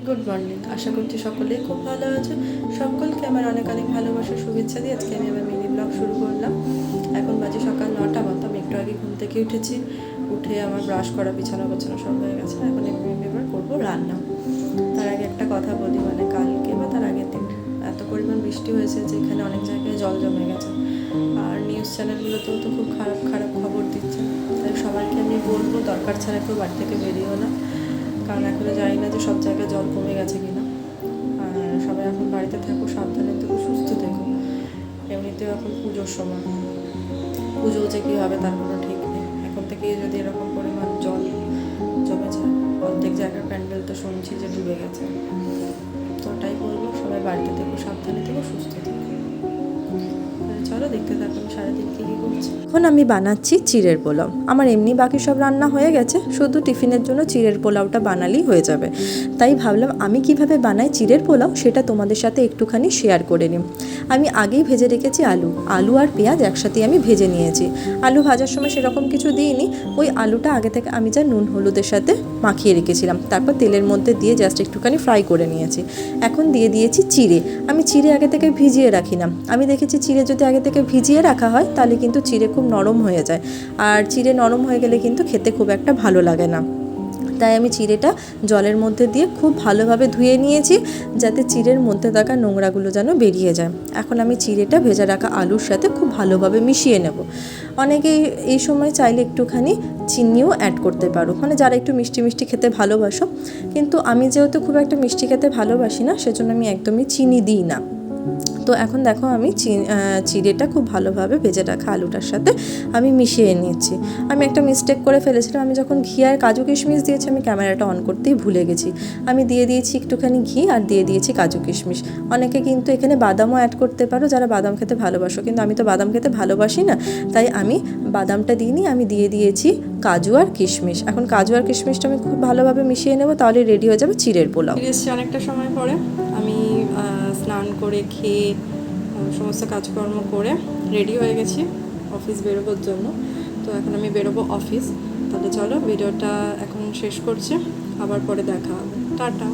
Good morning. আশা করছি সকলেই খুব ভালো আছে। সকলকে আমার অনেক অনেক ভালোবাসা শুভেচ্ছা দিয়ে আজকে আমি আমার মিনি ব্লগ শুরু করলাম। এখন বাজে সকাল 9টা মতো। আমি একটু আগে ঘুম থেকে উঠেছি। উঠে আমার ব্রাশ করা, বিছানা গোছানো সব হয়ে গেছে। এখন আমি এবার করবো রান্না। তার আগে একটা কথা বলি, মানে কালকে বা তার আগের দিন এত পরিমাণ বৃষ্টি হয়েছে যে এখানে অনেক জায়গায় জল জমে গেছে। আর নিউজ চ্যানেলগুলোতেও তো খুব খারাপ খারাপ খবর দিচ্ছে। তাই সবাইকে আমি বলবো দরকার ছাড়া কেউ বাড়ি থেকে বেরিয়েও না, কারণ এখনও জানি না যে সব জায়গায় জল কমে গেছে কিনা। আর সবাই এখন বাড়িতে থাকো, সাবধানে থেকো, সুস্থ থেকো। এমনিতেও এখন পুজোর সময়, পুজো যে কী হবে তার কোনো ঠিক নেই। এখন থেকেই যদি এরকম পরিমাণ জল জমে যায়, অর্ধেক জায়গার প্যান্ডেল তো শুনছি যে ডুবে গেছে। তো ওটাই বলবো, সবাই বাড়িতে থেকো, সাবধানে থেকো, সুস্থ থেকো। চলো দেখতে থাকো আমি সারাদিন কী কী করছি। এখন আমি বানাচ্ছি চিড়ের পোলাও। আমার এমনি বাকি সব রান্না হয়ে গেছে, শুধু টিফিনের জন্য চিড়ের পোলাওটা বানালেই হয়ে যাবে। তাই ভাবলাম আমি কিভাবে বানাই চিড়ের পোলাও সেটা তোমাদের সাথে একটুখানি শেয়ার করে নিই। আমি আগেই ভেজে রেখেছি আলু আর পেঁয়াজ একসাথে আমি ভেজে নিয়েছি। আলু ভাজার সময় সেরকম কিছু দিইনি, ওই আলুটা আগে থেকে আমি যা নুন হলুদের সাথে মাখিয়ে রেখেছিলাম, তারপর তেলের মধ্যে দিয়ে জাস্ট একটুখানি ফ্রাই করে নিয়েছি। এখন দিয়ে দিয়েছি চিড়ে। আমি চিড়ে আগে থেকে ভিজিয়ে রাখি না, আমি দেখেছি চিড়ে যদি আগে থেকে ভিজিয়ে রাখা হয় তাহলে কিন্তু চিড়ে খুব নরম হয়ে যায়, আর চিড়ে নরম হয়ে গেলে কিন্তু খেতে খুব একটা ভালো লাগে না। তাই আমি চিড়েটা জলের মধ্যে দিয়ে খুব ভালোভাবে ধুয়ে নিয়েছি, যাতে চিড়ের মধ্যে থাকা নোংরাগুলো যেন বেরিয়ে যায়। এখন আমি চিড়েটা ভেজে রাখা আলুর সাথে খুব ভালোভাবে মিশিয়ে নেব। অনেকেই এই সময় চাইলে একটুখানি চিনিও অ্যাড করতে পারো, মানে যারা একটু মিষ্টি মিষ্টি খেতে ভালোবাসো। কিন্তু আমি যেহেতু খুব একটা মিষ্টি খেতে ভালোবাসি না, সেজন্য আমি একদমই চিনি দিই না। তো এখন দেখো আমি চিড়েটা খুব ভালোভাবে ভেজে রাখা আলুটার সাথে আমি মিশিয়ে নিচ্ছি। আমি একটা মিস্টেক করে ফেলেছিলাম, আমি যখন ঘি আর কাজু কিশমিশ দিয়েছি আমি ক্যামেরাটা অন করতেই ভুলে গেছি। আমি দিয়ে দিয়েছি একটুখানি ঘি আর দিয়ে দিয়েছি কাজু কিশমিশ। অনেকে কিন্তু এখানে বাদামও অ্যাড করতে পারো যারা বাদাম খেতে ভালোবাসো, কিন্তু আমি তো বাদাম খেতে ভালোবাসি না, তাই আমি বাদামটা দিইনি, আমি দিয়ে দিয়েছি কাজু আর কিশমিশ। এখন কাজু আর কিশমিশটা আমি খুব ভালোভাবে মিশিয়ে নেবো, তাহলে রেডি হয়ে যাবে চিড়ের পোলাও। ফিরে এসেছি অনেকটা সময় পরে। আমি স্নান করে খেয়ে সমস্ত কাজকর্ম করে রেডি হয়ে গেছি অফিস বেরোবার জন্য। তো এখন আমি বেরোবো অফিস। তাহলে চলো ভিডিওটা এখন শেষ করছি, আবার পরে দেখা হবে। টাটা।